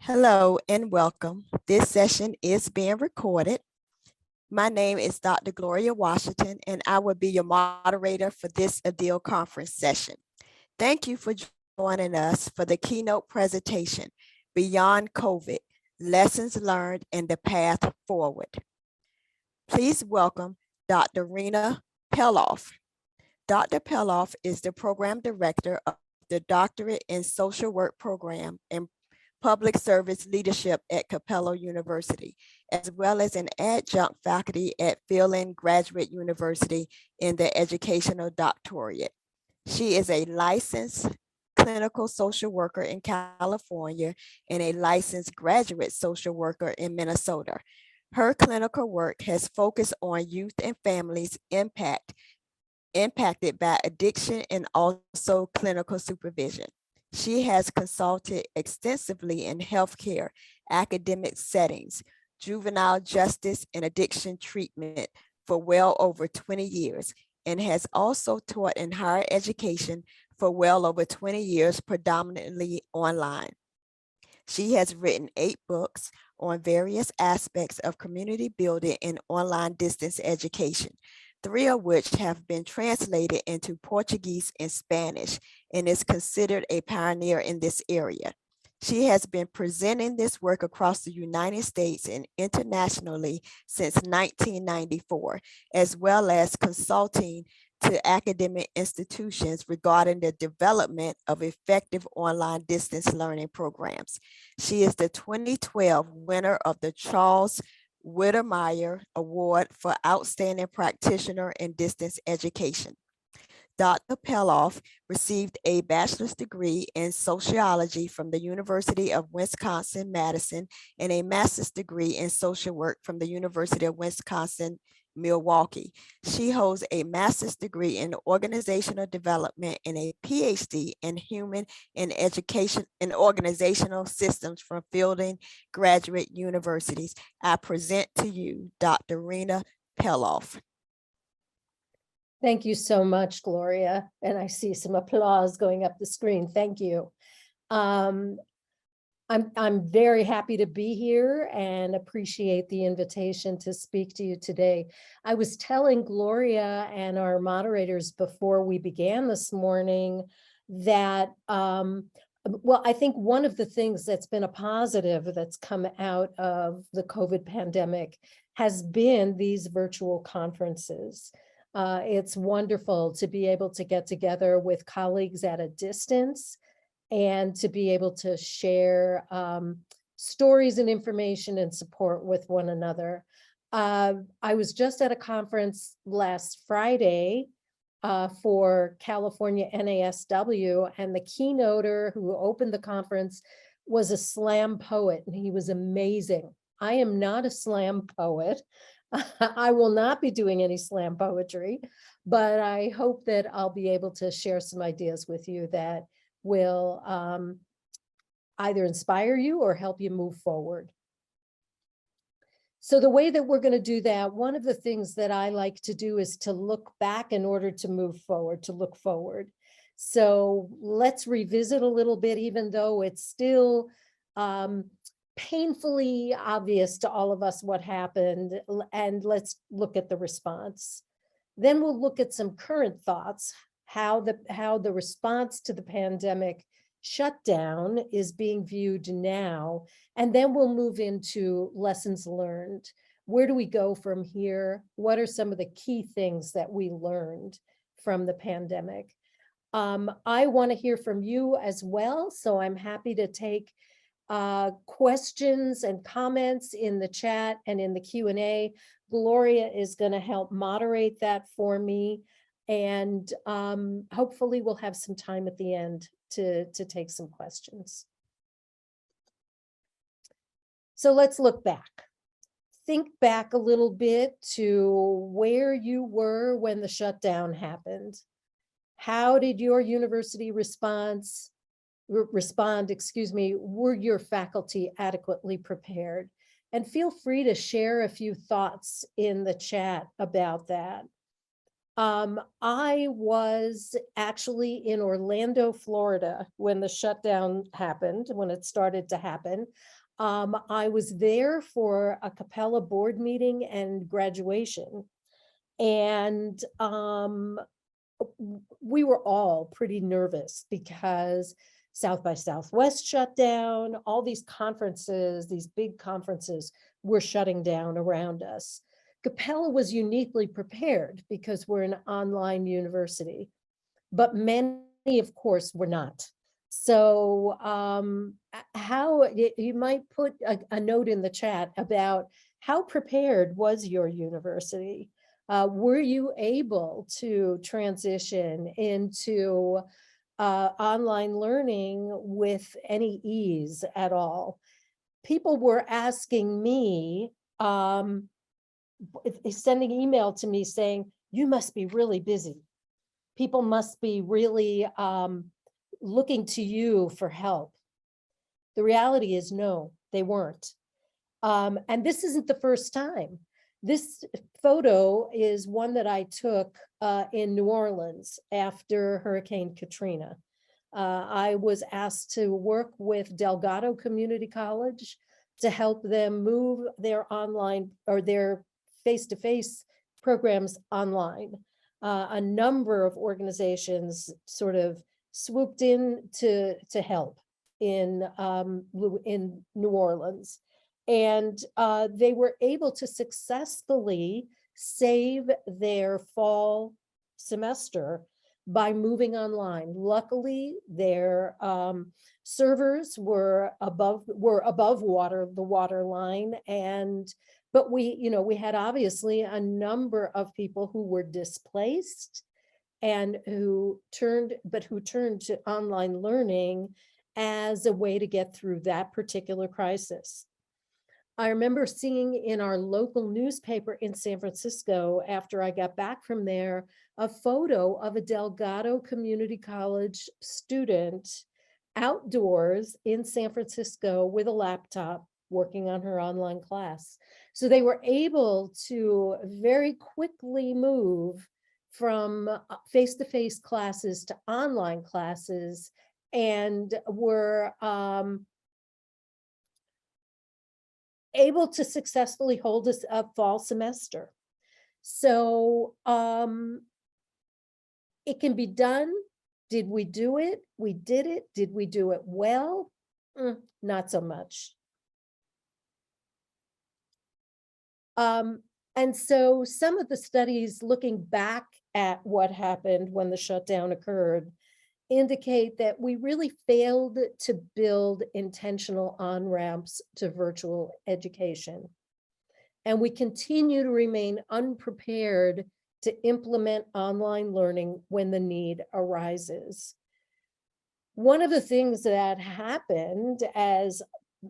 Hello and welcome. This session is being recorded. My name is Dr. Gloria Washington, and I will be your moderator for this ADEIL conference session. Thank you for joining us for the keynote presentation, Beyond COVID, Lessons Learned and the Path Forward. Please welcome Dr. Rena Palloff. Dr. Palloff is the program director of the Doctorate in Social Work program and Public Service Leadership at Capella University, as well as an adjunct faculty at Fielding Graduate University in the Educational Doctorate. She is a licensed clinical social worker in California and a licensed graduate social worker in Minnesota. Her clinical work has focused on youth and families impacted by addiction and also clinical supervision. She has consulted extensively in healthcare, academic settings, juvenile justice, and addiction treatment for well over 20 years, and has also taught in higher education for well over 20 years, predominantly online. She has written 8 books on various aspects of community building and online distance education, 3 of which have been translated into Portuguese and Spanish, and is considered a pioneer in this area. She has been presenting this work across the United States and internationally since 1994, as well as consulting to academic institutions regarding the development of effective online distance learning programs. She is the 2012 winner of the Charles Wittermeyer Award for Outstanding Practitioner in Distance Education. Dr. Palloff received a bachelor's degree in sociology from the University of Wisconsin-Madison and a master's degree in social work from the University of Wisconsin-Milwaukee. She holds a master's degree in organizational development and a PhD in human and education and organizational systems from Fielding Graduate Universities. I present to you Dr. Rena Palloff. Thank you so much, Gloria. And I see some applause going up the screen. Thank you. I'm very happy to be here and appreciate the invitation to speak to you today. I was telling Gloria and our moderators before we began this morning that, well, I think one of the things that's been a positive that's come out of the COVID pandemic has been these virtual conferences. It's wonderful to be able to get together with colleagues at a distance and to be able to share stories and information and support with one another. I was just at a conference last Friday for California NASW, and the keynoter who opened the conference was a slam poet, and he was amazing. I am not a slam poet. I will not be doing any slam poetry, but I hope that I'll be able to share some ideas with you that will either inspire you or help you move forward. So the way that we're going to do that, one of the things that I like to do is to look back in order to move forward, to look forward. So let's revisit a little bit, even though it's still painfully obvious to all of us what happened, and let's look at the response. Then we'll look at some current thoughts, how the response to the pandemic shutdown is being viewed now, and then we'll move into lessons learned. Where do we go from here? What are some of the key things that we learned from the pandemic? I want to hear from you as well, so I'm happy to take questions and comments in the chat and in the Q&A. Gloria is going to help moderate that for me, and hopefully we'll have some time at the end to take some questions. So let's look back. Think back a little bit to where you were when the shutdown happened. How did your university respond, were your faculty adequately prepared? And feel free to share a few thoughts in the chat about that. I was actually in Orlando, Florida, when the shutdown happened, when it started to happen. I was there for a Capella board meeting and graduation. And we were all pretty nervous because South by Southwest shut down, all these conferences, these big conferences were shutting down around us. Capella was uniquely prepared because we're an online university, but many, of course, were not. So how you might put a note in the chat about how prepared was your university? Were you able to transition into online learning with any ease at all? People were asking me, sending email to me saying, you must be really busy. People must be really looking to you for help. The reality is no, they weren't. And this isn't the first time. This photo is one that I took in New Orleans after Hurricane Katrina. I was asked to work with Delgado Community College to help them move their online or their face-to-face programs online. A number of organizations sort of swooped in to help in New Orleans. And they were able to successfully save their fall semester by moving online. Luckily, their servers were above water, the water line, but we had obviously a number of people who were displaced and who turned to online learning as a way to get through that particular crisis. I remember seeing in our local newspaper in San Francisco, after I got back from there, a photo of a Delgado Community College student outdoors in San Francisco with a laptop working on her online class. So they were able to very quickly move from face-to-face classes to online classes, and were able to successfully hold a fall semester. So it can be done. Did we do it? We did it. Did we do it well? Not so much. And so some of the studies looking back at what happened when the shutdown occurred indicate that we really failed to build intentional on-ramps to virtual education. And we continue to remain unprepared to implement online learning when the need arises. One of the things that happened, as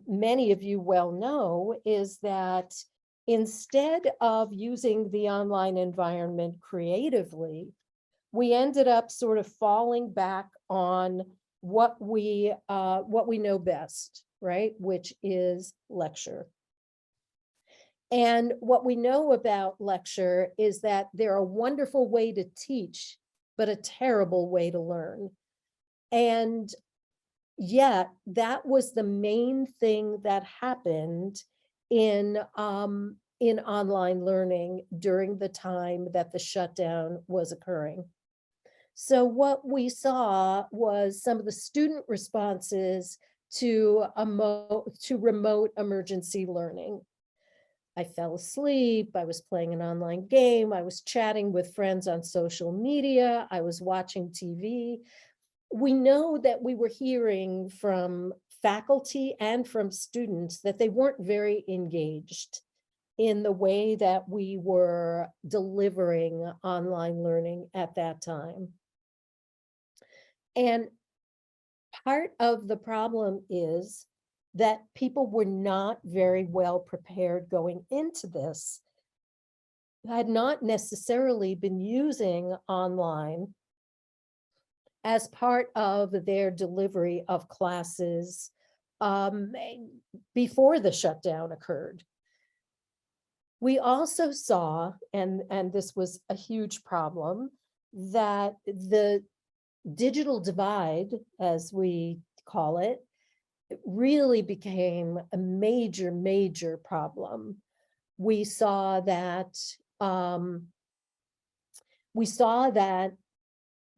many of you well know, is that instead of using the online environment creatively, we ended up sort of falling back on what we know best, right? Which is lecture. And what we know about lecture is that they're a wonderful way to teach, but a terrible way to learn. And yet that was the main thing that happened in online learning during the time that the shutdown was occurring. So what we saw was some of the student responses to remote emergency learning. I fell asleep, I was playing an online game, I was chatting with friends on social media, I was watching TV. We know that we were hearing from faculty and from students that they weren't very engaged in the way that we were delivering online learning at that time. And part of the problem is that people were not very well prepared going into this, had not necessarily been using online as part of their delivery of classes before the shutdown occurred. We also saw, and this was a huge problem, that the digital divide, as we call it, really became a major, major problem. We saw that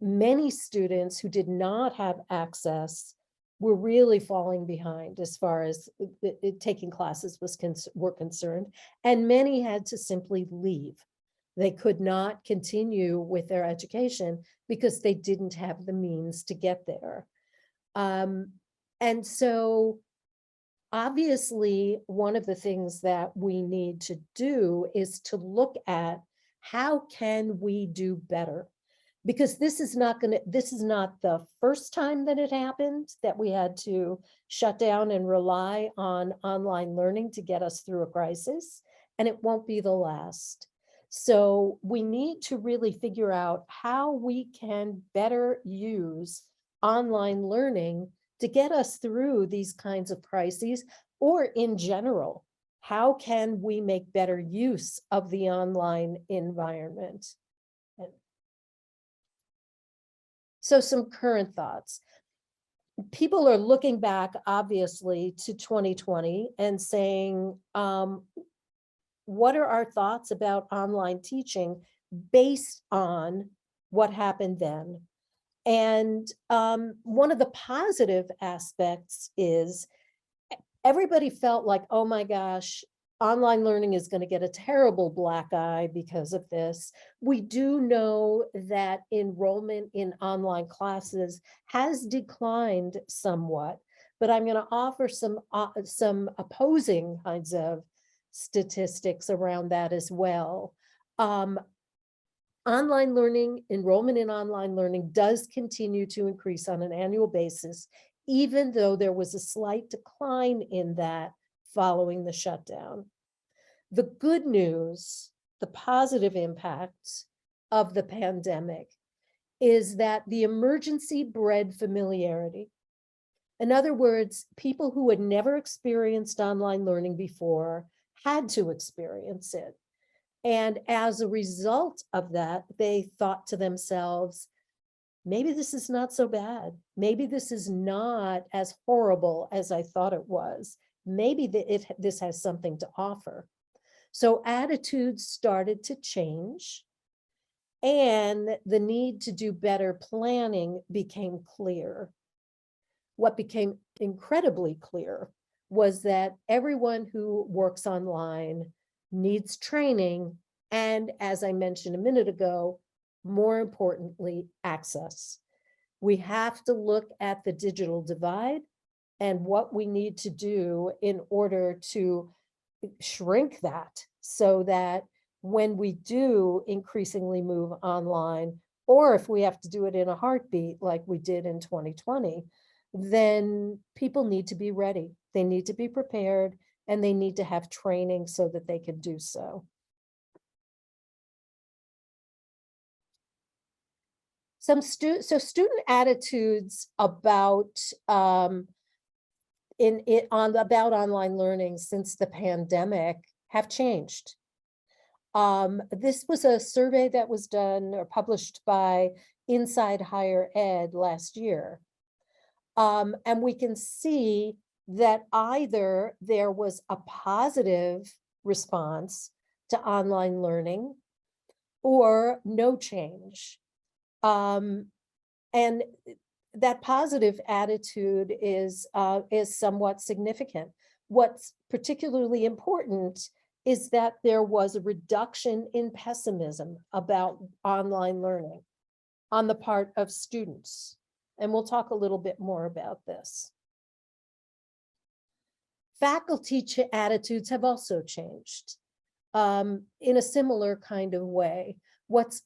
many students who did not have access were really falling behind as far as taking classes were concerned, and many had to simply leave. They could not continue with their education because they didn't have the means to get there. And so obviously, one of the things that we need to do is to look at how can we do better? Because this is not the first time that it happened, that we had to shut down and rely on online learning to get us through a crisis, and it won't be the last. So we need to really figure out how we can better use online learning to get us through these kinds of crises, or in general, how can we make better use of the online environment? So some current thoughts. People are looking back, obviously, to 2020 and saying, what are our thoughts about online teaching based on what happened then? And one of the positive aspects is everybody felt like, oh my gosh, online learning is going to get a terrible black eye because of this. We do know that enrollment in online classes has declined somewhat, but I'm going to offer some opposing kinds of statistics around that as well. Online learning, enrollment in online learning does continue to increase on an annual basis, even though there was a slight decline in that following the shutdown. The good news, the positive impacts of the pandemic, is that the emergency bred familiarity. In other words, people who had never experienced online learning before had to experience it. And as a result of that, they thought to themselves, maybe this is not so bad. Maybe this is not as horrible as I thought it was. Maybe this has something to offer. So attitudes started to change, and the need to do better planning became clear. What became incredibly clear was that everyone who works online needs training, and as I mentioned a minute ago, more importantly, access. We have to look at the digital divide and what we need to do in order to shrink that, so that when we do increasingly move online, or if we have to do it in a heartbeat like we did in 2020, then people need to be ready. They need to be prepared, and they need to have training so that they can do so. So student attitudes about about online learning since the pandemic have changed. This was a survey that was done or published by Inside Higher Ed last year. And we can see that either there was a positive response to online learning or no change. And that positive attitude is somewhat significant. What's particularly important is that there was a reduction in pessimism about online learning on the part of students. And we'll talk a little bit more about this. Faculty attitudes have also changed in a similar kind of way. What's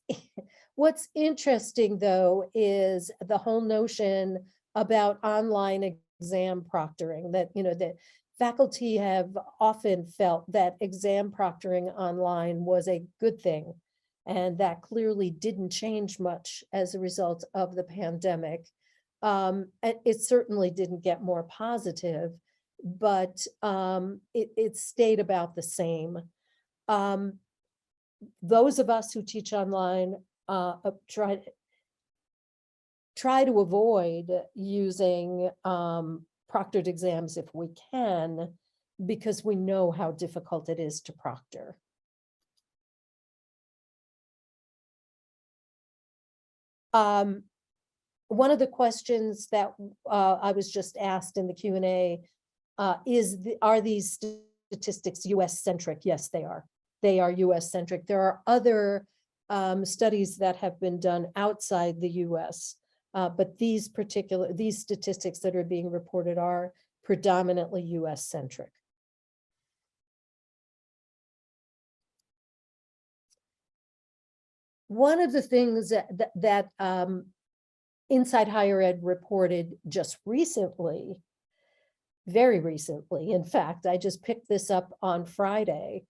interesting, though, is the whole notion about online exam proctoring, that, that faculty have often felt that exam proctoring online was a good thing. And that clearly didn't change much as a result of the pandemic. It certainly didn't get more positive, but it stayed about the same. Those of us who teach online try to avoid using proctored exams if we can, because we know how difficult it is to proctor. One of the questions that I was just asked in the Q&A are these statistics US centric? Yes, they are. They are US centric. There are other studies that have been done outside the US, but these statistics that are being reported are predominantly US centric. One of the things that Inside Higher Ed reported just recently, very recently, in fact, I just picked this up on Friday,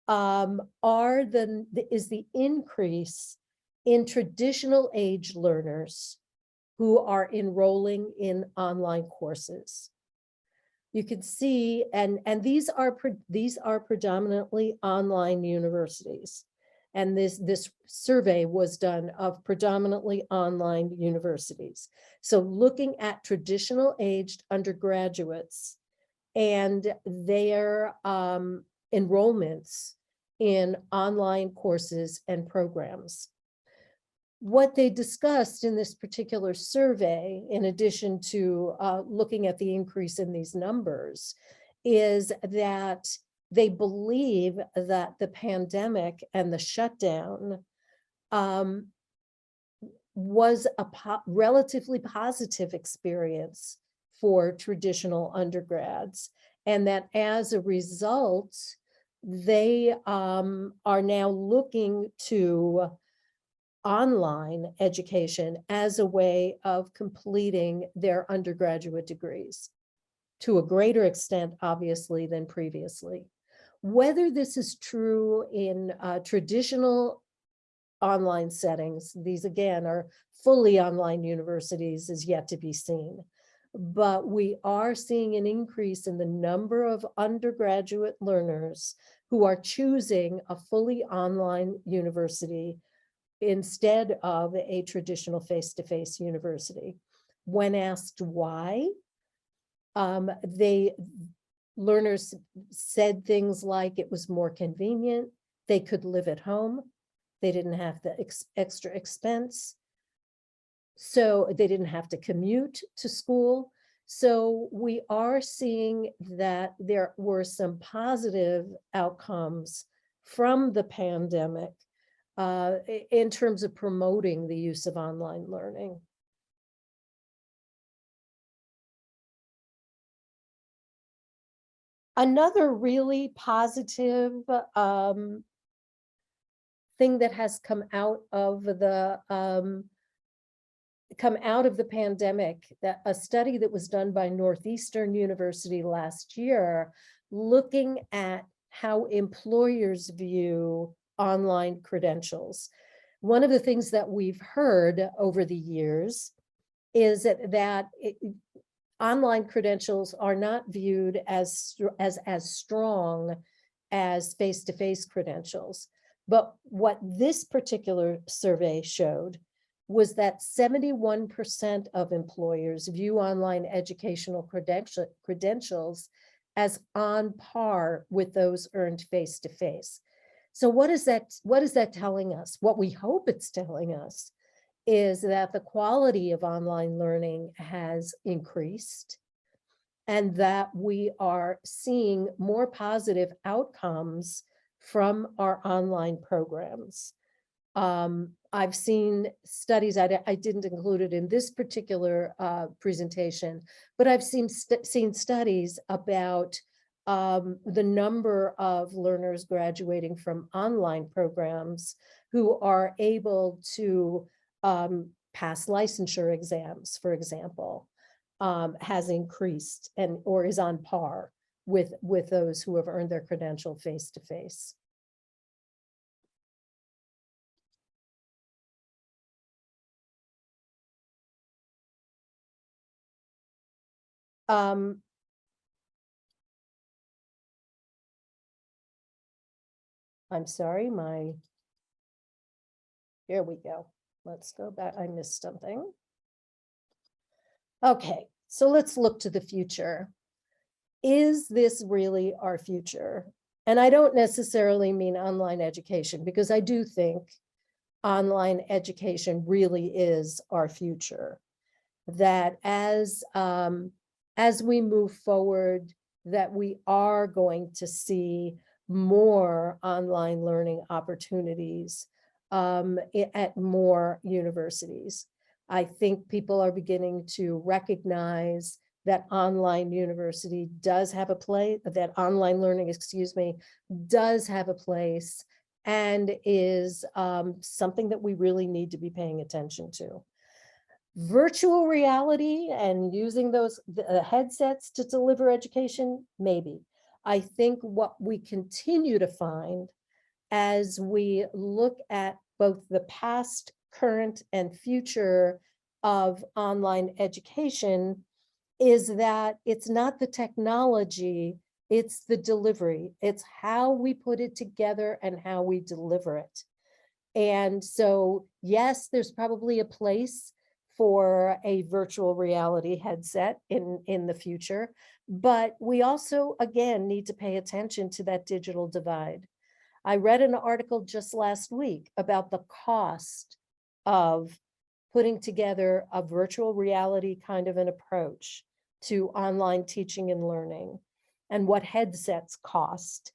is the increase in traditional age learners who are enrolling in online courses. You can see, and these are predominantly online universities. And this survey was done of predominantly online universities. So looking at traditional aged undergraduates and their enrollments in online courses and programs. What they discussed in this particular survey, in addition to looking at the increase in these numbers, is that they believe that the pandemic and the shutdown was a relatively positive experience for traditional undergrads, and that as a result, they are now looking to online education as a way of completing their undergraduate degrees, to a greater extent, obviously, than previously. Whether this is true in traditional online settings, these again are fully online universities, is yet to be seen. But we are seeing an increase in the number of undergraduate learners who are choosing a fully online university instead of a traditional face-to-face university. When asked why, learners said things like it was more convenient, they could live at home, they didn't have the extra expense, so they didn't have to commute to school. So we are seeing that there were some positive outcomes from the pandemic in terms of promoting the use of online learning. Another really positive thing that has come out of the pandemic, that a study that was done by Northeastern University last year, looking at how employers view online credentials. One of the things that we've heard over the years is that online credentials are not viewed as strong as face-to-face credentials. But what this particular survey showed was that 71% of employers view online educational credentials as on par with those earned face-to-face. So what is that telling us? What we hope it's telling us is that the quality of online learning has increased and that we are seeing more positive outcomes from our online programs. I've seen studies, I didn't include it in this particular presentation, but I've seen studies about the number of learners graduating from online programs who are able to pass licensure exams, for example, has increased or is on par with those who have earned their credential face-to-face. I'm sorry, here we go. Let's go back. I missed something. Okay, so let's look to the future. Is this really our future? And I don't necessarily mean online education, because I do think online education really is our future. That as we move forward, that we are going to see more online learning opportunities at more universities. I think people are beginning to recognize that online university does have a place, that online learning, excuse me, does have a place and is something that we really need to be paying attention to. Virtual reality and using those headsets to deliver education, maybe. I think what we continue to find as we look at both the past, current, and future of online education is that it's not the technology, it's the delivery. It's how we put it together and how we deliver it. And so, yes, there's probably a place for a virtual reality headset in the future, but we also, again, need to pay attention to that digital divide. I read an article just last week about the cost of putting together a virtual reality kind of an approach to online teaching and learning and what headsets cost.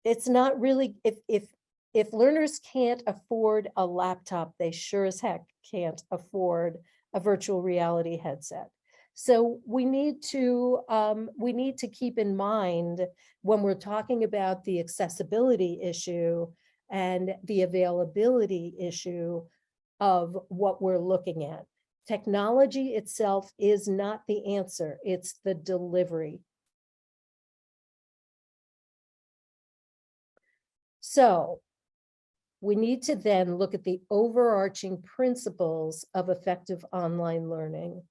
It's not really, if learners can't afford a laptop, they sure as heck can't afford a virtual reality headset. So we need to keep in mind when we're talking about the accessibility issue and the availability issue of what we're looking at. Technology itself is not the answer, it's the delivery. So we need to then look at the overarching principles of effective online learning.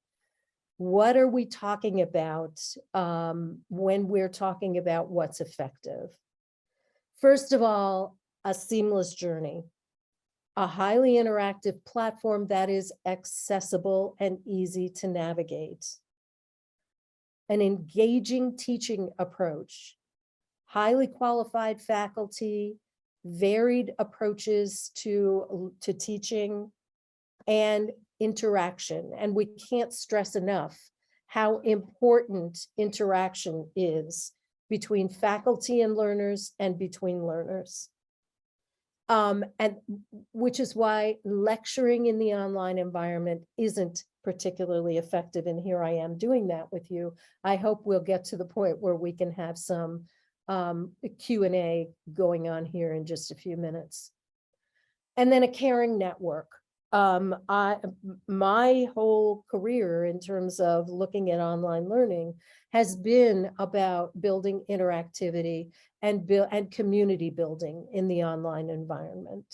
What are we talking about when we're talking about what's effective? First of all, a seamless journey, a highly interactive platform that is accessible and easy to navigate, an engaging teaching approach, highly qualified faculty, varied approaches to teaching, and interaction. And we can't stress enough how important interaction is between faculty and learners and between learners. And which is why lecturing in the online environment isn't particularly effective. And here I am doing that with you. I hope we'll get to the point where we can have some Q&A going on here in just a few minutes. And then a caring network. My whole career in terms of looking at online learning has been about building interactivity and community building in the online environment.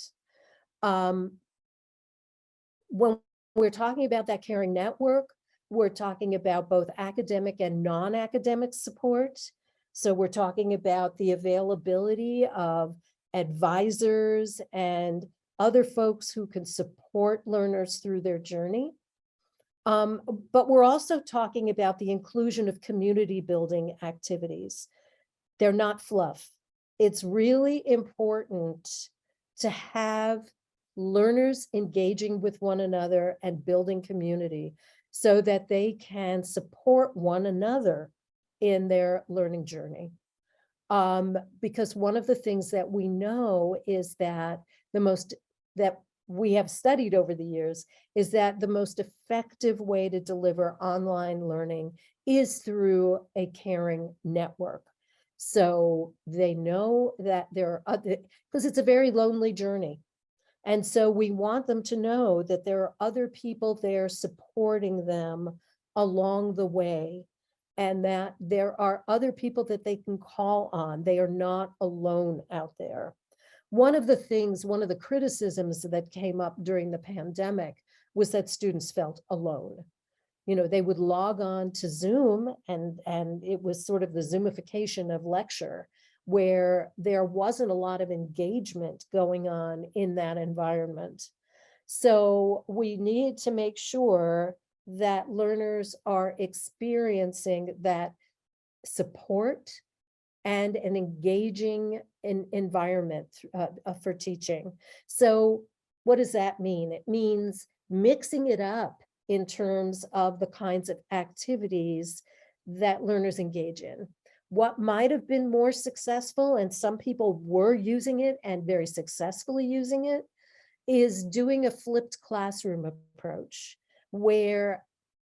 When we're talking about that caring network, we're talking about both academic and non-academic support. So we're talking about the availability of advisors and other folks who can support learners through their journey. But we're also talking about the inclusion of community building activities. They're not fluff. It's really important to have learners engaging with one another and building community so that they can support one another in their learning journey. Because one of the things that we know is that that we have studied over the years is that the most effective way to deliver online learning is through a caring network. So they know that there are other, because it's a very lonely journey. And so we want them to know that there are other people there supporting them along the way, and that there are other people that they can call on. They are not alone out there. One of the criticisms that came up during the pandemic was that students felt alone. You know, they would log on to Zoom and it was sort of the Zoomification of lecture, where there wasn't a lot of engagement going on in that environment. So we need to make sure that learners are experiencing that support and an engaging environment for teaching. So what does that mean? It means mixing it up in terms of the kinds of activities that learners engage in. What might have been more successful, and some people were using it and very successfully using it, is doing a flipped classroom approach, where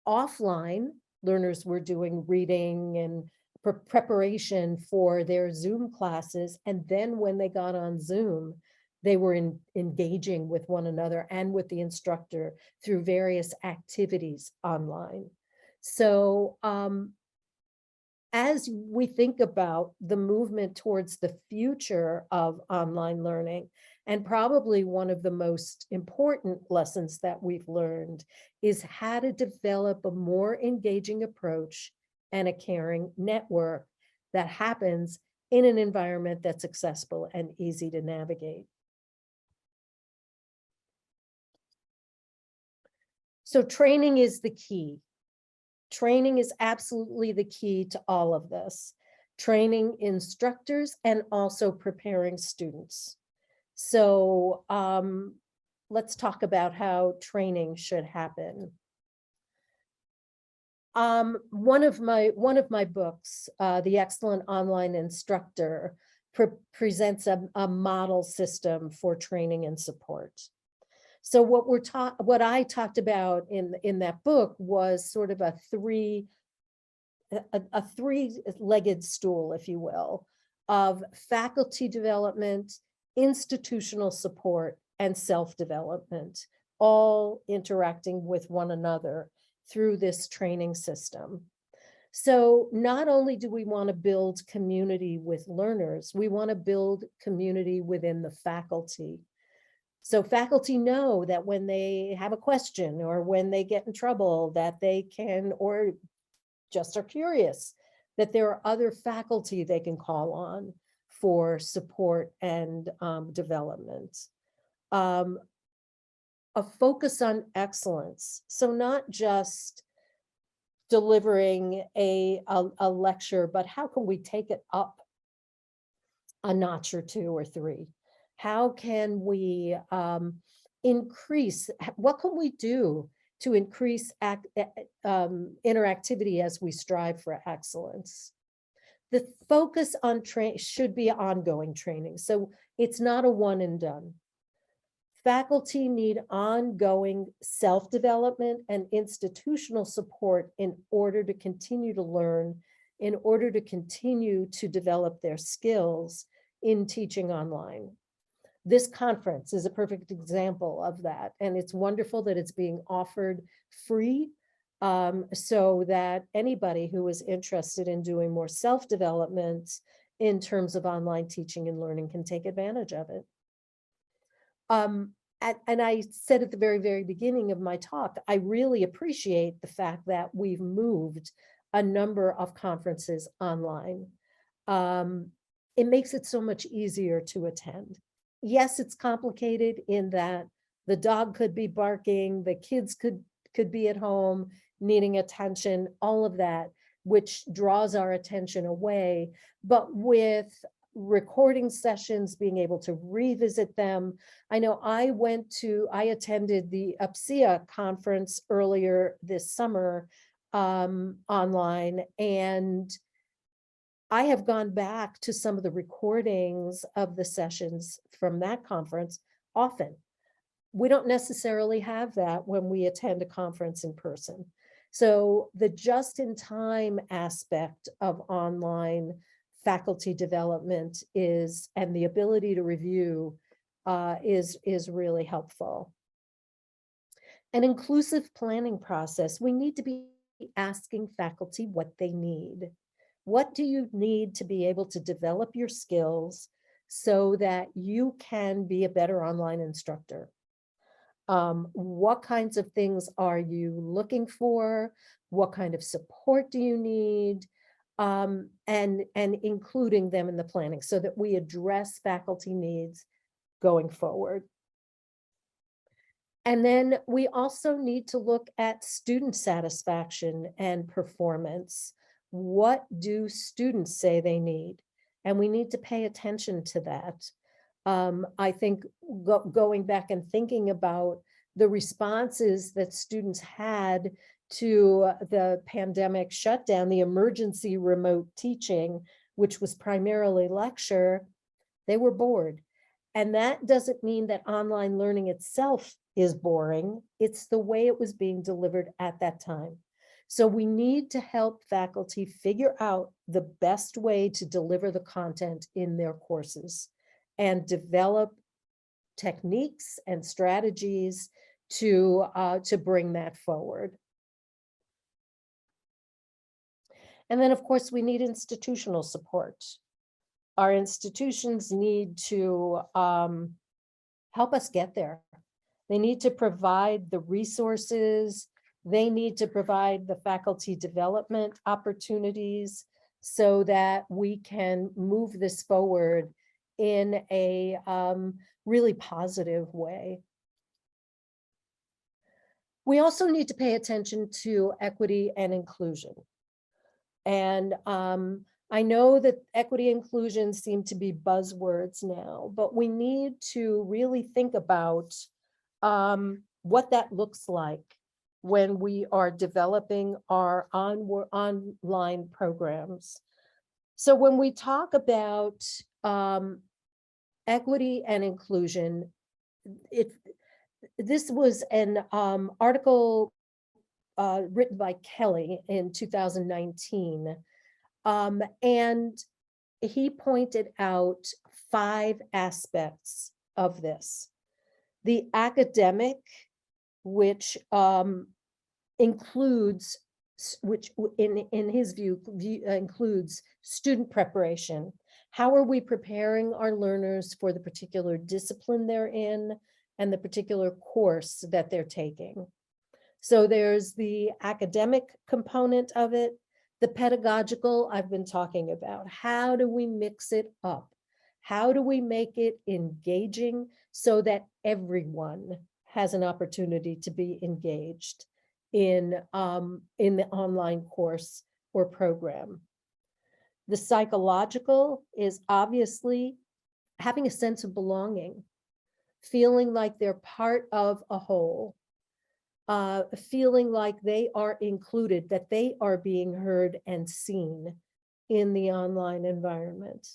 offline learners were doing reading and preparation for their Zoom classes. And then when they got on Zoom, they were engaging with one another and with the instructor through various activities online. So as we think about the movement towards the future of online learning, and probably one of the most important lessons that we've learned is how to develop a more engaging approach and a caring network that happens in an environment that's accessible and easy to navigate. So training is the key. Training is absolutely the key to all of this. Training instructors and also preparing students. So let's talk about how training should happen. One of my books, The Excellent Online Instructor, presents a model system for training and support. So what I talked about in that book was sort of a three-legged stool, if you will, of faculty development, institutional support, and self-development, all interacting with one another through this training system. So not only do we want to build community with learners, we want to build community within the faculty. So faculty know that when they have a question or when they get in trouble, that they can, or just are curious, that there are other faculty they can call on for support and development. A focus on excellence. So not just delivering a lecture, but how can we take it up a notch or two or three? How can we increase, what can we do to increase interactivity as we strive for excellence? The focus on training should be ongoing training. So it's not a one and done. Faculty need ongoing self-development and institutional support in order to continue to learn, in order to continue to develop their skills in teaching online. This conference is a perfect example of that. And it's wonderful that it's being offered free, so that anybody who is interested in doing more self-development in terms of online teaching and learning can take advantage of it. And I said at the very, very beginning of my talk, I really appreciate the fact that we've moved a number of conferences online. It makes it so much easier to attend. Yes, it's complicated in that the dog could be barking, the kids could be at home needing attention, all of that, which draws our attention away. But with recording sessions, being able to revisit them. I know I attended the UPSIA conference earlier this summer online, and I have gone back to some of the recordings of the sessions from that conference often. We don't necessarily have that when we attend a conference in person. So the just-in-time aspect of online faculty development and the ability to review is really helpful. An inclusive planning process. We need to be asking faculty what they need. What do you need to be able to develop your skills so that you can be a better online instructor? What kinds of things are you looking for? What kind of support do you need? and including them in the planning so that we address faculty needs going forward. And then we also need to look at student satisfaction and performance. What do students say they need? And we need to pay attention to that. I think going back and thinking about the responses that students had to the pandemic shutdown, the emergency remote teaching, which was primarily lecture, they were bored. And that doesn't mean that online learning itself is boring. It's the way it was being delivered at that time. So we need to help faculty figure out the best way to deliver the content in their courses and develop techniques and strategies to bring that forward. And then, of course, we need institutional support. Our institutions need to help us get there. They need to provide the resources. They need to provide the faculty development opportunities so that we can move this forward in a really positive way. We also need to pay attention to equity and inclusion. And I know that equity and inclusion seem to be buzzwords now, but we need to really think about what that looks like when we are developing our online programs. So when we talk about equity and inclusion, this was an article written by Kelly in 2019. And he pointed out 5 aspects of this. The academic, which includes, which in his view includes student preparation. How are we preparing our learners for the particular discipline they're in and the particular course that they're taking? So there's the academic component of it, the pedagogical I've been talking about. How do we mix it up? How do we make it engaging so that everyone has an opportunity to be engaged in the online course or program? The psychological is obviously having a sense of belonging, feeling like they're part of a whole, feeling like they are included, that they are being heard and seen in the online environment.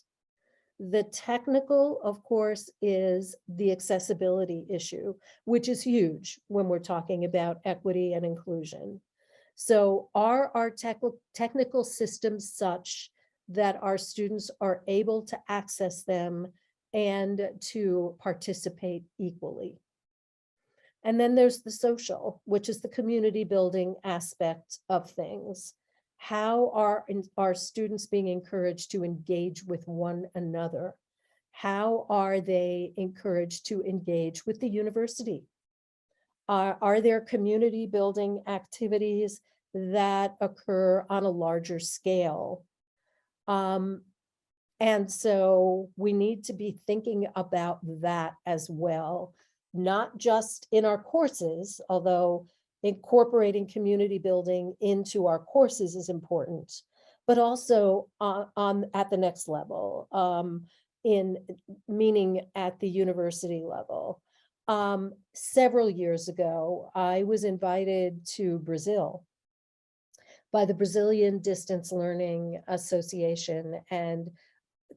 The technical, of course, is the accessibility issue, which is huge when we're talking about equity and inclusion. So are our technical systems such that our students are able to access them and to participate equally? And then there's the social, which is the community building aspect of things. How are our students being encouraged to engage with one another? How are they encouraged to engage with the university? Are there community building activities that occur on a larger scale? And so we need to be thinking about that as well, not just in our courses, although incorporating community building into our courses is important, but also at the next level, meaning at the university level. Several years ago, I was invited to Brazil by the Brazilian Distance Learning Association, and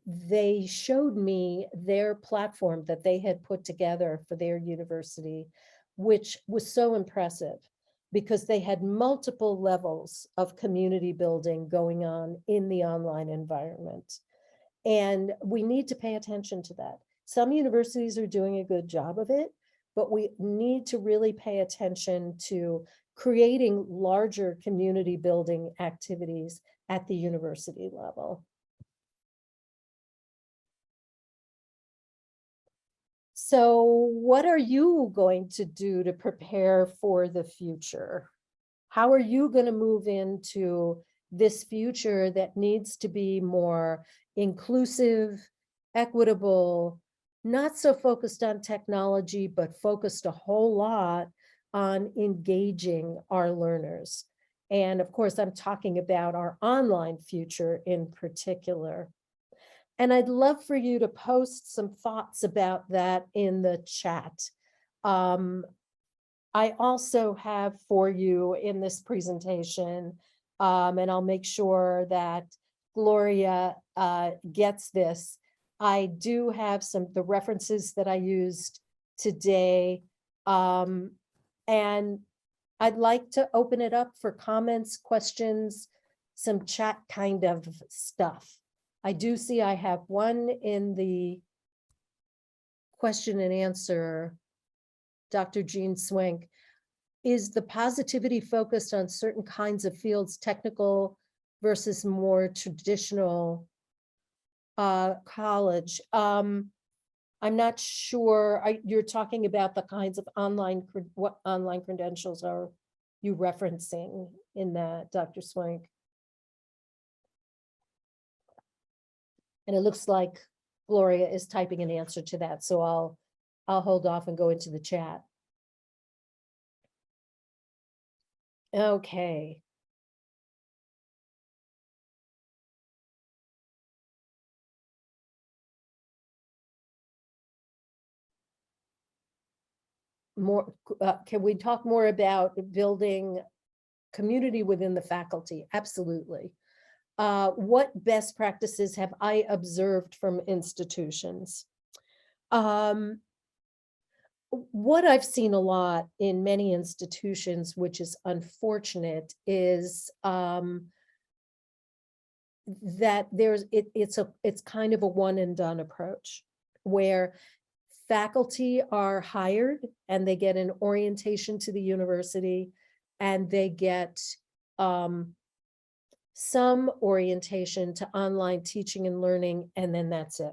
they showed me their platform that they had put together for their university, which was so impressive because they had multiple levels of community building going on in the online environment. And we need to pay attention to that. Some universities are doing a good job of it, but we need to really pay attention to creating larger community building activities at the university level. So what are you going to do to prepare for the future? How are you going to move into this future that needs to be more inclusive, equitable, not so focused on technology, but focused a whole lot on engaging our learners. And of course, I'm talking about our online future in particular. And I'd love for you to post some thoughts about that in the chat. I also have for you in this presentation, and I'll make sure that Gloria gets this. I do have the references that I used today. And I'd like to open it up for comments, questions, some chat kind of stuff. I do see I have one in the question and answer. Dr. Jean Swank, is the positivity focused on certain kinds of fields, technical versus more traditional college? I'm not sure. You're talking about the kinds of what online credentials are you referencing in that, Dr. Swank? And it looks like Gloria is typing an answer to that, so I'll hold off and go into the chat. Okay. Can we talk more about building community within the faculty? Absolutely. What best practices have I observed from institutions? What I've seen a lot in many institutions, which is unfortunate, is that it's kind of a one and done approach, where faculty are hired and they get an orientation to the university and they get some orientation to online teaching and learning, and then that's it.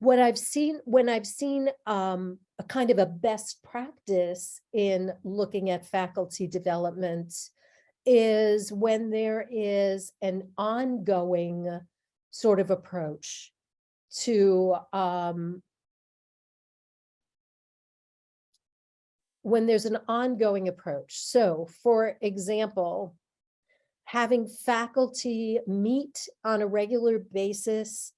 What I've seen when I've seen a kind of a best practice in looking at faculty development is when there is an ongoing sort of approach to when there's an ongoing approach. So, for example, having faculty meet on a regular basis,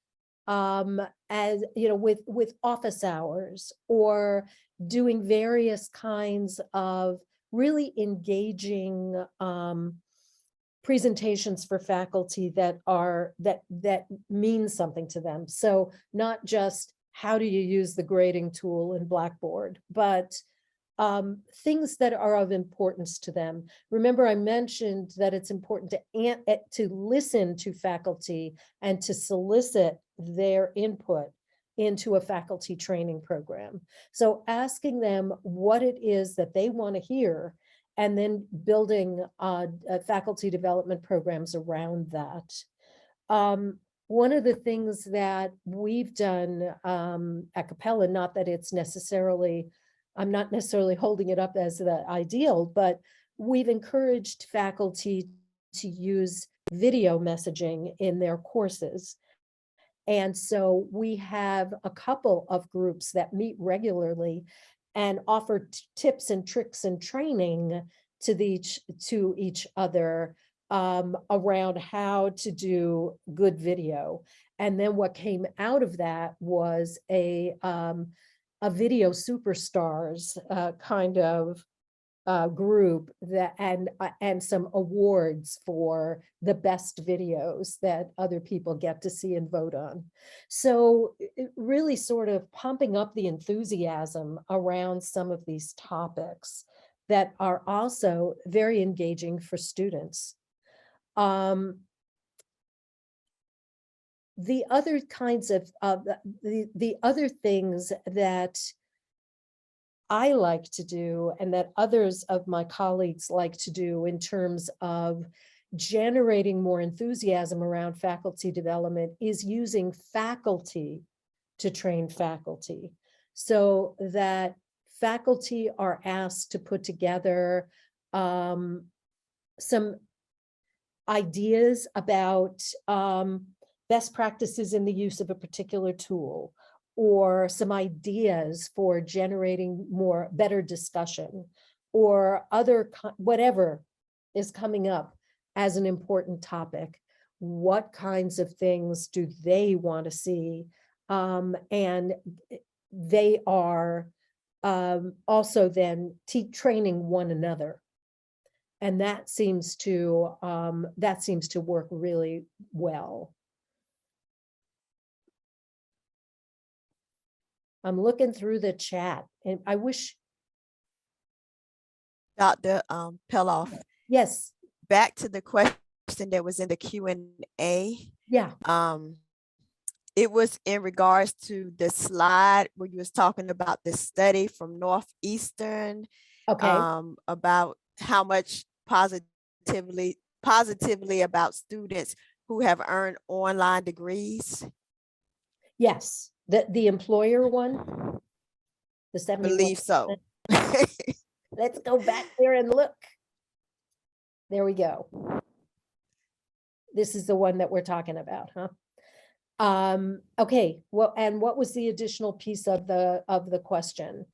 as you know, with office hours, or doing various kinds of really engaging presentations for faculty that mean something to them. So not just how do you use the grading tool in Blackboard, but things that are of importance to them. Remember, I mentioned that it's important to listen to faculty and to solicit their input into a faculty training program. So asking them what it is that they want to hear, and then building faculty development programs around that. One of the things that we've done at Capella, not that it's necessarily, I'm not necessarily holding it up as the ideal, but we've encouraged faculty to use video messaging in their courses. And so we have a couple of groups that meet regularly and offer tips and tricks and training to each other around how to do good video. And then what came out of that was a video superstars kind of group that and some awards for the best videos that other people get to see and vote on. So it really sort of pumping up the enthusiasm around some of these topics that are also very engaging for students. The other kinds of the other things that I like to do, and that others of my colleagues like to do in terms of generating more enthusiasm around faculty development, is using faculty to train faculty, so that faculty are asked to put together some ideas about best practices in the use of a particular tool, or some ideas for generating better discussion, or whatever is coming up as an important topic. What kinds of things do they want to see? And they are also then training one another. And that seems to work really well. I'm looking through the chat, and I wish. Dr. Palloff, Yes. back to the question that was in the Q&A. Yeah. It was in regards to the slide where you was talking about the study from Northeastern. Okay. About how much positively about students who have earned online degrees. Yes, the employer one, the 71%. Believe so. Let's go back there and look. There we go. This is the one that we're talking about, huh? Okay, well, and what was the additional piece of the question?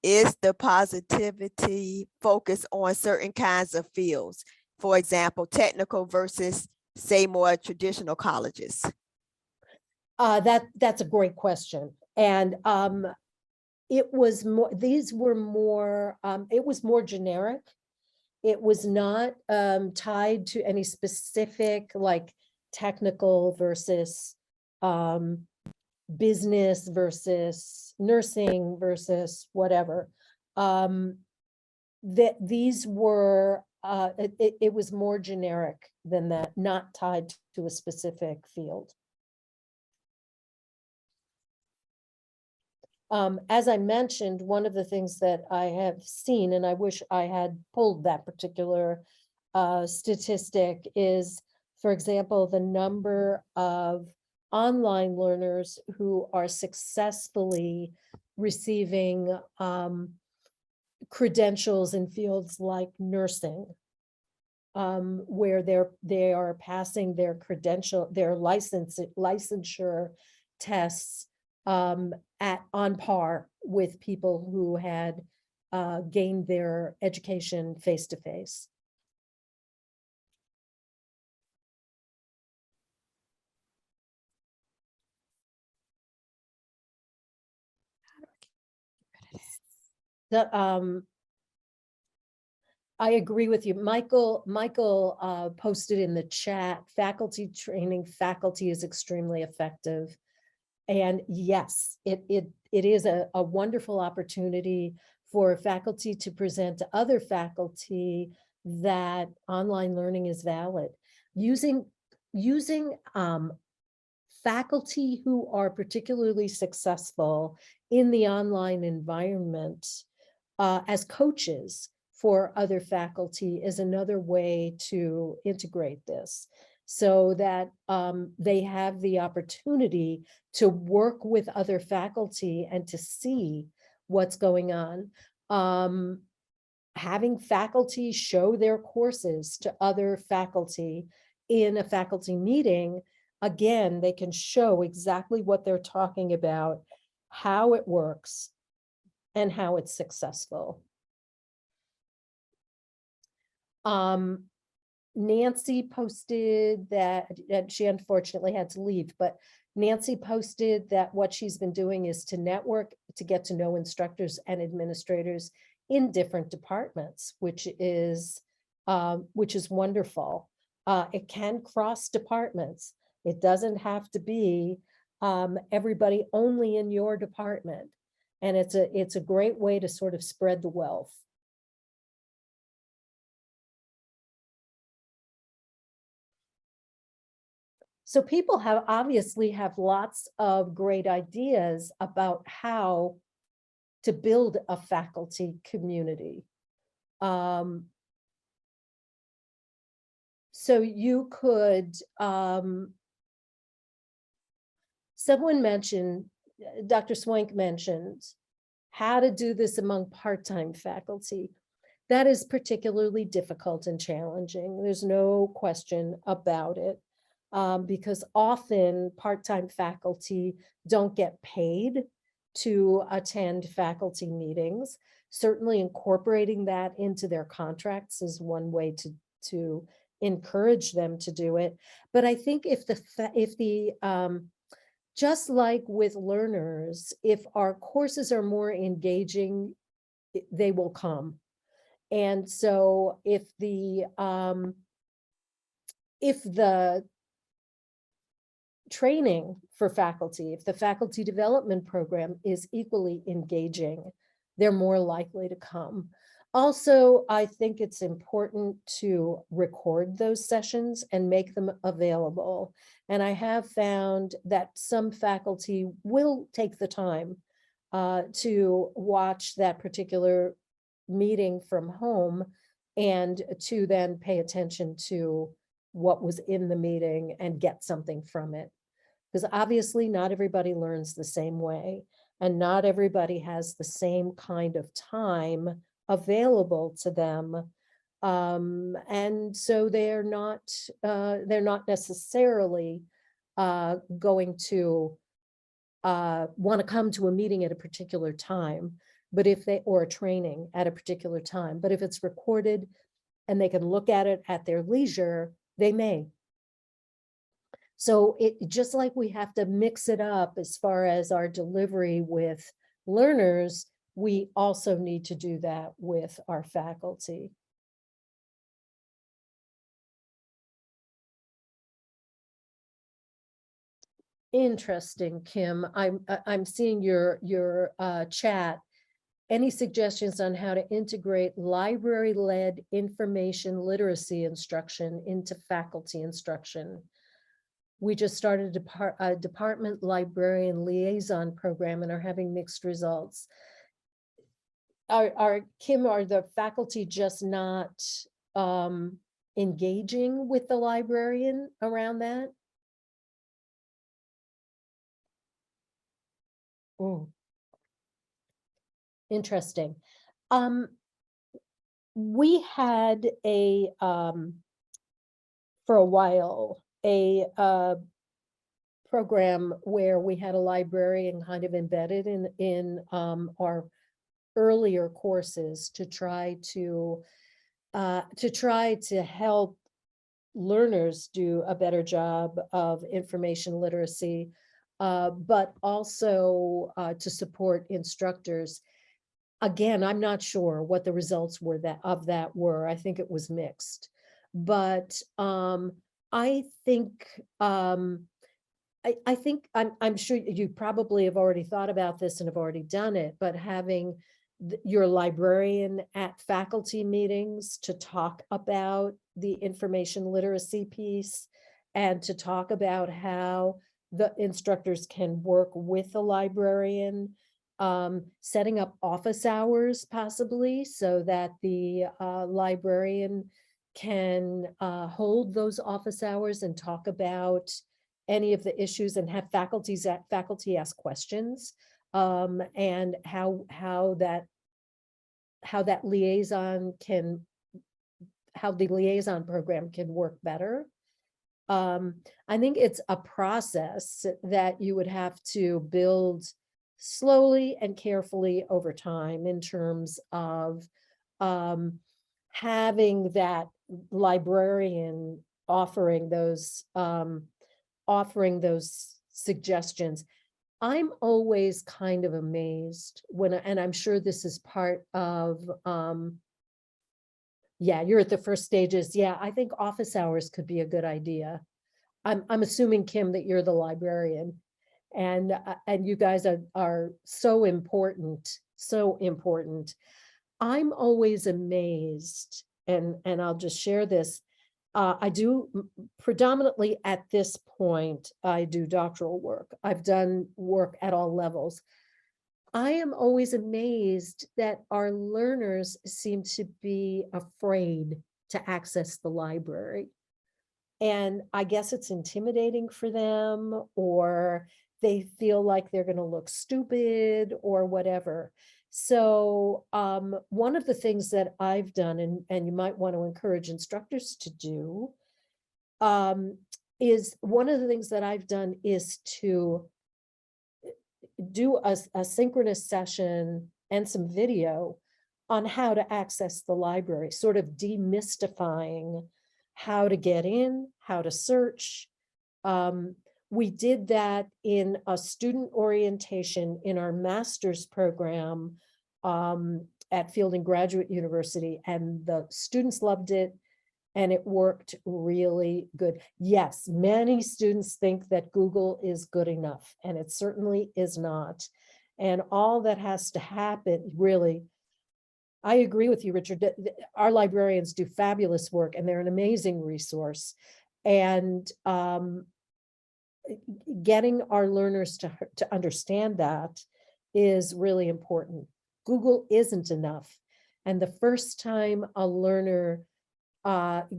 Is the positivity focused on certain kinds of fields? For example, technical versus, say, more traditional colleges? That's a great question. And it was more, these were more, it was more generic. It was not tied to any specific, like technical versus business versus nursing versus whatever. These were, it was more generic than that, not tied to a specific field. As I mentioned, one of the things that I have seen, and I wish I had pulled that particular statistic, is, for example, the number of online learners who are successfully receiving credentials in fields like nursing, where they are passing their licensure tests on par with people who had gained their education face-to-face. I agree with you. Michael posted in the chat, faculty training faculty is extremely effective. And yes, it is a wonderful opportunity for faculty to present to other faculty that online learning is valid. Using faculty who are particularly successful in the online environment as coaches for other faculty is another way to integrate this, so that they have the opportunity to work with other faculty and to see what's going on. Having faculty show their courses to other faculty in a faculty meeting, again, they can show exactly what they're talking about, how it works, and how it's successful. Nancy posted that, and she unfortunately had to leave, but Nancy posted that what she's been doing is to network, to get to know instructors and administrators in different departments, which is wonderful. It can cross departments. It doesn't have to be everybody only in your department. And it's a great way to sort of spread the wealth. So people obviously have lots of great ideas about how to build a faculty community. So you could, someone mentioned, Dr. Swank mentioned how to do this among part-time faculty. that is particularly difficult and challenging. There's no question about it, because often part-time faculty don't get paid to attend faculty meetings. Certainly incorporating that into their contracts is one way to encourage them to do it. But I think if just like with learners, if our courses are more engaging, they will come. And so if the training for faculty, if the faculty development program is equally engaging, they're more likely to come. Also, I think it's important to record those sessions and make them available. And I have found that some faculty will take the time to watch that particular meeting from home and to then pay attention to what was in the meeting and get something from it. Because obviously not everybody learns the same way, and not everybody has the same kind of time available to them. And so they're not necessarily going to want to come to a meeting at a particular time, but if they, or a training at a particular time, but if it's recorded and they can look at it at their leisure, they may. So it just like we have to mix it up as far as our delivery with learners, we also need to do that with our faculty. Interesting, Kim. I'm seeing your chat. Any suggestions on how to integrate library-led information literacy instruction into faculty instruction? We just started a department librarian liaison program and are having mixed results. Kim, are the faculty just not engaging with the librarian around that? Oh, interesting. We had for a while, a program where we had a librarian kind of embedded in our earlier courses to try to help learners do a better job of information literacy, but also to support instructors. Again, I'm not sure what the results were of that were. I think it was mixed, but I think I'm sure you probably have already thought about this and have already done it, but having your librarian at faculty meetings to talk about the information literacy piece and to talk about how the instructors can work with the librarian, setting up office hours possibly so that the librarian can hold those office hours and talk about any of the issues and have faculty ask questions, and how the liaison program can work better. I think it's a process that you would have to build slowly and carefully over time in terms of having that librarian offering those suggestions. I'm always kind of amazed when, and I'm sure this is part of, yeah, you're at the first stages. Yeah, I think office hours could be a good idea. I'm assuming, Kim, that you're the librarian, and you guys are so important, so important. I'm always amazed, and I'll just share this. I do predominantly at this point, I do doctoral work. I've done work at all levels. I am always amazed that our learners seem to be afraid to access the library. And I guess it's intimidating for them, or they feel like they're going to look stupid or whatever. So one of the things that I've done, and you might want to encourage instructors to do, is one of the things that I've done is to do a synchronous session and some video on how to access the library, sort of demystifying how to get in, how to search. We did that in a student orientation in our master's program at Fielding Graduate University, and the students loved it, and it worked really good. Yes, many students think that Google is good enough, and it certainly is not. And all that has to happen, really, I agree with you, Richard. Our librarians do fabulous work, and they're an amazing resource. And getting our learners to understand that is really important. Google isn't enough. And the first time a learner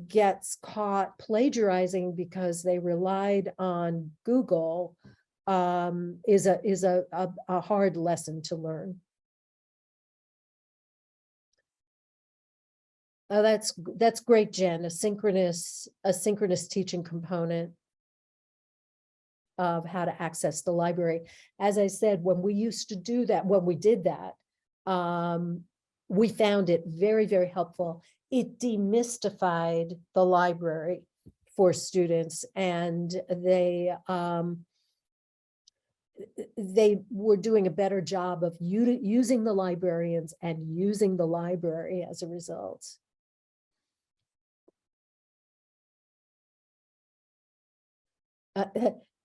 gets caught plagiarizing because they relied on Google is a hard lesson to learn. Oh, that's great, Jen. A synchronous teaching component of how to access the library. As I said, when we used to do that, when we did that, we found it very, very helpful. It demystified the library for students, and they were doing a better job of using the librarians and using the library as a result.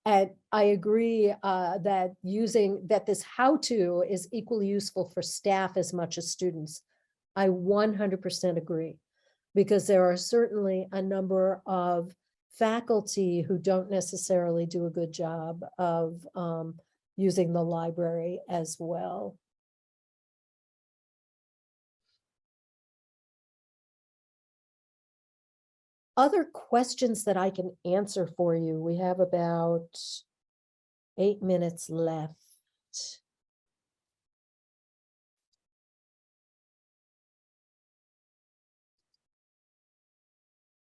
And I agree that this how-to is equally useful for staff as much as students. I 100% agree, because there are certainly a number of faculty who don't necessarily do a good job of using the library as well. Other questions that I can answer for you. We have about 8 minutes left.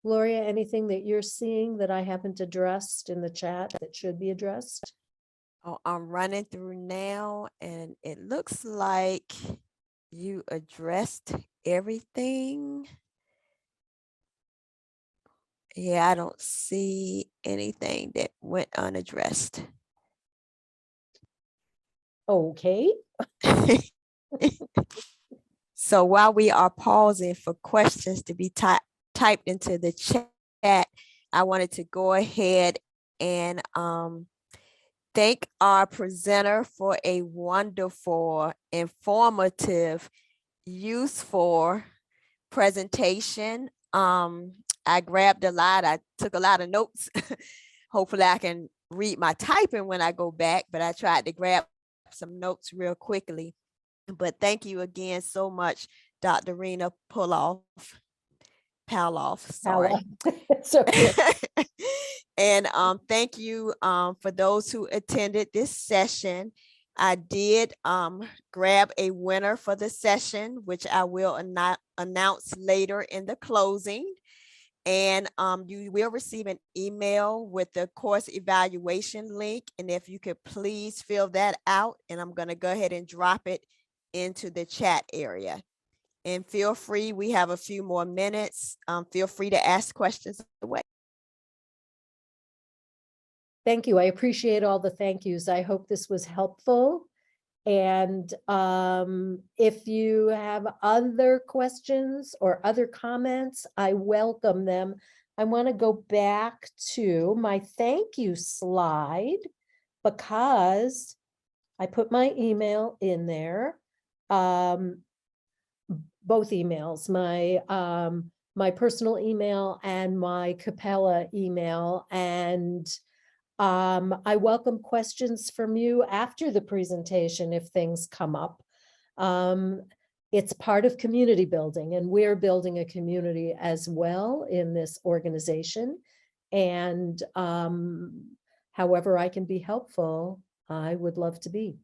Gloria, anything that you're seeing that I haven't addressed in the chat that should be addressed? Oh, I'm running through now, and it looks like you addressed everything. Yeah, I don't see anything that went unaddressed. Okay. So while we are pausing for questions to be typed into the chat, I wanted to go ahead and thank our presenter for a wonderful, informative, useful presentation. I grabbed a lot. I took a lot of notes. Hopefully I can read my typing when I go back, but I tried to grab some notes real quickly. But thank you again so much, Dr. Rena Palloff, sorry. It's okay. And thank you for those who attended this session. I did grab a winner for the session, which I will announce later in the closing. And you will receive an email with the course evaluation link. And if you could please fill that out, and I'm going to go ahead and drop it into the chat area. And feel free, we have a few more minutes. Feel free to ask questions away. Thank you. I appreciate all the thank yous. I hope this was helpful. And if you have other questions or other comments, I welcome them. I want to go back to my thank you slide because I put my email in there. Both emails, my personal email and my Capella email. And I welcome questions from you after the presentation if things come up. It's part of community building, and we're building a community as well in this organization. And however I can be helpful, I would love to be.